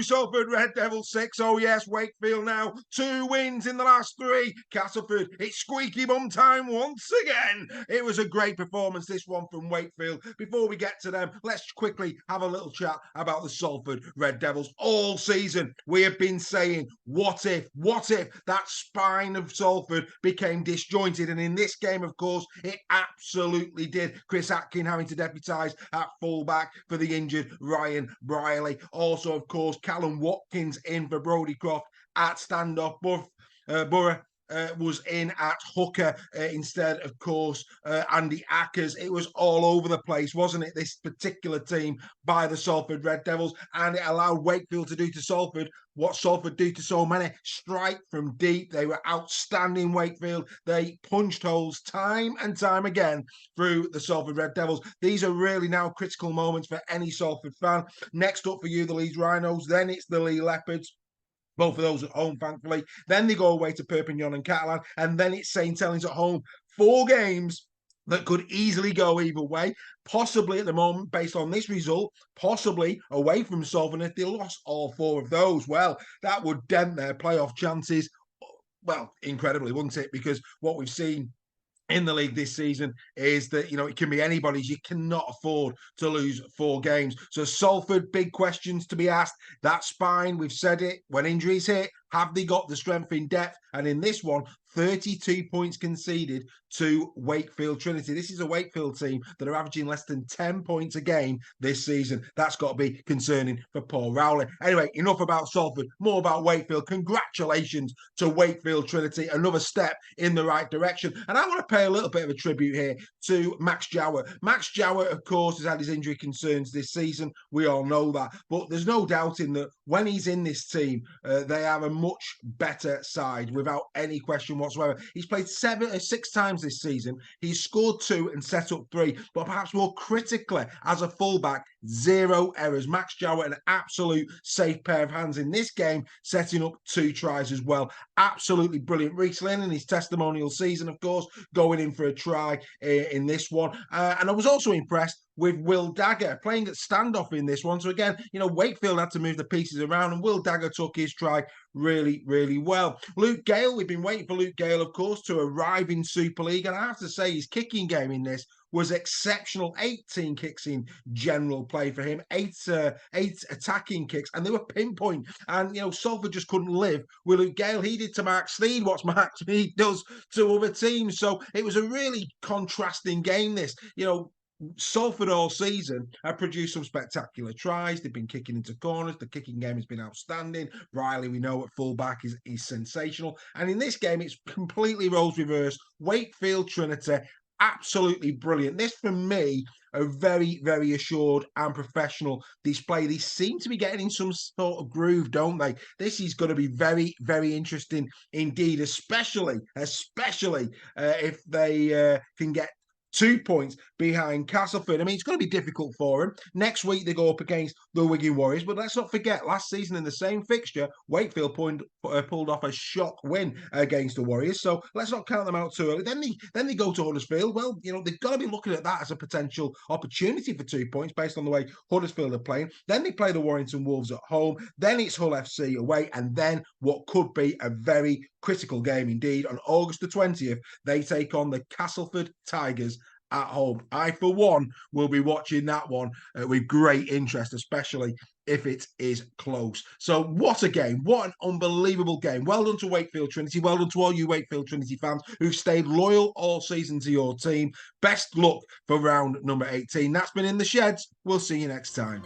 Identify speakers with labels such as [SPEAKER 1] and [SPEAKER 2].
[SPEAKER 1] Salford Red Devils 6. Oh yes, Wakefield now 2 wins in the last 3. Castleford, it's squeaky bum time once again. It was a great performance, this one from Wakefield. Before we get to them, let's quickly have a little chat about the Salford Red Devils. All season we have been saying, what if that spine of Salford became disjointed, and in this game, of course, it absolutely did. Chris Atkin having to deputise at fullback for the injured Ryan Briley. Also, of course, Callum Watkins in for Brodie Croft at standoff. Borough was in at hooker instead, of course, Andy Ackers. It was all over the place, wasn't it, this particular team by the Salford Red Devils, and it allowed Wakefield to do to Salford what Salford do to so many: strike from deep. They were outstanding, Wakefield. They punched holes time and time again through the Salford Red Devils. These are really now critical moments for any Salford fan. Next up for you, the Leeds Rhinos, then it's the Lee Leopards. Both of those at home, thankfully. Then they go away to Perpignan and Catalan, and then it's St. Helens at home. 4 games that could easily go either way. Possibly at the moment, based on this result, possibly away from Salford. If they lost all 4 of those, well, that would dent their playoff chances, well, incredibly, wouldn't it? Because what we've seen in the league this season is that, it can be anybody's. You cannot afford to lose 4 games. So Salford, big questions to be asked. That spine, we've said it, when injuries hit, have they got the strength in depth? And in this one, 32 points conceded to Wakefield Trinity. This is a Wakefield team that are averaging less than 10 points a game this season. That's got to be concerning for Paul Rowley. Anyway, enough about Salford, more about Wakefield. Congratulations to Wakefield Trinity. Another step in the right direction. And I want to pay a little bit of a tribute here to Max Jowett. Max Jowett, of course, has had his injury concerns this season. We all know that. But there's no doubting that when he's in this team, they have a much better side without any question whatsoever. He's played 6 times this season. He's scored 2 and set up 3, but perhaps more critically, as a fullback, 0 errors. Max Jowett, an absolute safe pair of hands in this game, setting up 2 tries as well. Absolutely brilliant. Reece Lynn in his testimonial season, of course, going in for a try in this one. And I was also impressed with Will Dagger playing at standoff in this one. So again, Wakefield had to move the pieces around, and Will Dagger took his try really, really well. Luke Gale, we've been waiting for Luke Gale, of course, to arrive in Super League, and I have to say his kicking game in this was exceptional. 18 kicks in general play for him, 8 attacking kicks, and they were pinpoint. And Salford just couldn't live with Luke Gale. He did to Mark Sneed what Mark Sneed does to other teams. So it was a really contrasting game, this. Salford all season have produced some spectacular tries. They've been kicking into corners. The kicking game has been outstanding. Riley, we know, at fullback is sensational. And in this game, it's completely roles reversed. Wakefield Trinity, absolutely brilliant. This, for me, a very, very assured and professional display. They seem to be getting in some sort of groove, don't they? This is going to be very, very interesting indeed, especially if they can get 2 points behind Castleford. I mean, it's going to be difficult for them. Next week, they go up against the Wigan Warriors. But let's not forget, last season in the same fixture, Wakefield pulled off a shock win against the Warriors. So let's not count them out too early. Then they go to Huddersfield. Well, they've got to be looking at that as a potential opportunity for 2 points based on the way Huddersfield are playing. Then they play the Warrington Wolves at home. Then it's Hull FC away. And then what could be a very critical game indeed. On August the 20th, they take on the Castleford Tigers at home. I, for one, will be watching that one with great interest, especially if it is close. So what a game. What an unbelievable game. Well done to Wakefield Trinity. Well done to all you Wakefield Trinity fans who've stayed loyal all season to your team. Best luck for round number 18. That's been In the Sheds. We'll see you next time.